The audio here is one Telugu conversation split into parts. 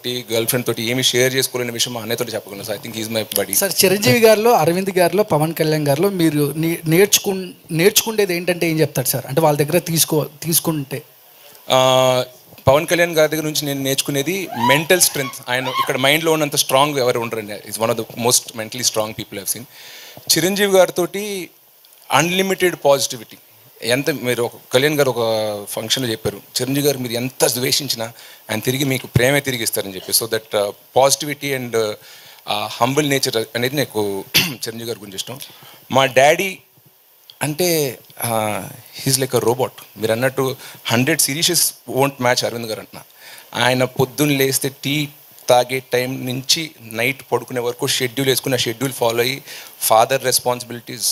తోటి గర్ల్ ఫ్రెండ్ తోటి ఏమి షేర్ చేసుకోలేని విషయం మా అన్నయ్యతో చెప్పగలను. So I think is my body. Sir Chiranjeevi గారిలో, అరవింద్ గారిలో, పవన్ కళ్యాణ్ గారిలో మీరు నేర్చుకునేది ఏంటంటే ఏం చెప్తారు సార్? అంటే వాళ్ళ దగ్గర తీసుకుంటే పవన్ కళ్యాణ్ గారి దగ్గర నుంచి నేను నేర్చుకునేది మెంటల్ స్ట్రెంగ్త్. ఆయన ఇక్కడ మైండ్లో ఉన్నంత స్ట్రాంగ్ ఎవరు ఉండరండి. Is one of the most mentally strong people have seen. Chiranjeevi గారితో అన్లిమిటెడ్ పాజిటివిటీ. ఎంత మీరు ఒక కళ్యాణ్ గారు ఒక ఫంక్షన్లో చెప్పారు, చిరంజీవి గారు మీరు ఎంత ద్వేషించినా ఆయన తిరిగి మీకు ప్రేమే తిరిగి ఇస్తారని చెప్పి. So that positivity and humble nature అనేది నాకు చిరంజీవి గారి గురించి ఇష్టం. మా డాడీ అంటే హీజ్ లైక్ అ రోబోట్. మీరు అన్నట్టు 100 సిరీసెస్ వోంట్ మ్యాచ్ అరవింద్ గారు అంటున్నా. ఆయన పొద్దున్న లేస్తే టీ తాగే టైం నుంచి నైట్ పడుకునే వరకు షెడ్యూల్ వేసుకుని ఆ షెడ్యూల్ ఫాలో అయ్యి ఫాదర్ రెస్పాన్సిబిలిటీస్,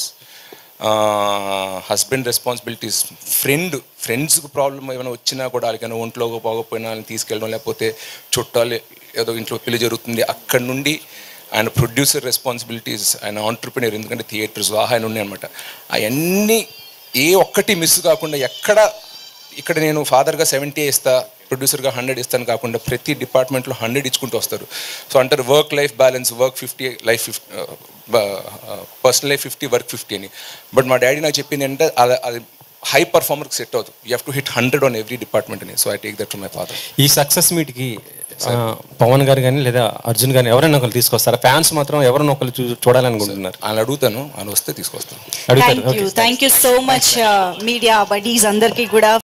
హస్బెండ్ రెస్పాన్సిబిలిటీస్, ఫ్రెండ్స్కి ప్రాబ్లం ఏమైనా వచ్చినా కూడా వాళ్ళకైనా ఒంట్లో పోకపోయినా వాళ్ళని తీసుకెళ్ళడం, లేకపోతే చుట్టాలు ఏదో ఇంట్లో పెళ్లి జరుగుతుంది అక్కడి నుండి ఆయన ప్రొడ్యూసర్ రెస్పాన్సిబిలిటీస్, ఆయన ఆంటర్ప్రినర్, ఎందుకంటే థియేటర్స్ ఆయన ఉన్నాయి అనమాట. అవన్నీ ఏ ఒక్కటి మిస్ కాకుండా ఇక్కడ నేను ఫాదర్గా 70 ఇస్తా, ప్రొడ్యూసర్గా 100 ఇస్తాను కాకుండా ప్రతి డిపార్ట్మెంట్లో 100 ఇచ్చుకుంటూ వస్తారు. సో అంటారు work life balance, work 50, life 50, personal life 50, work 50 అని. బట్ మా డాడీ నాకు చెప్పింది అంటే అది హై పర్ఫార్మర్కి సెట్ అవుతుంది. You have to hit 100 on every department అని. So I take that from my father. ఈ సక్సెస్ మీట్కి పవన్ గారు కానీ లేదా అర్జున్ కానీ ఎవరైనా ఒకరు తీసుకొస్తారా? ఫ్యాన్స్ మాత్రం ఎవరైనా ఒకరు చూడాలనుకుంటున్నారు. ఆయన అడుగుతాను, ఆయన వస్తే తీసుకొస్తాను. Thank you so much media buddies అందరికీ కూడా.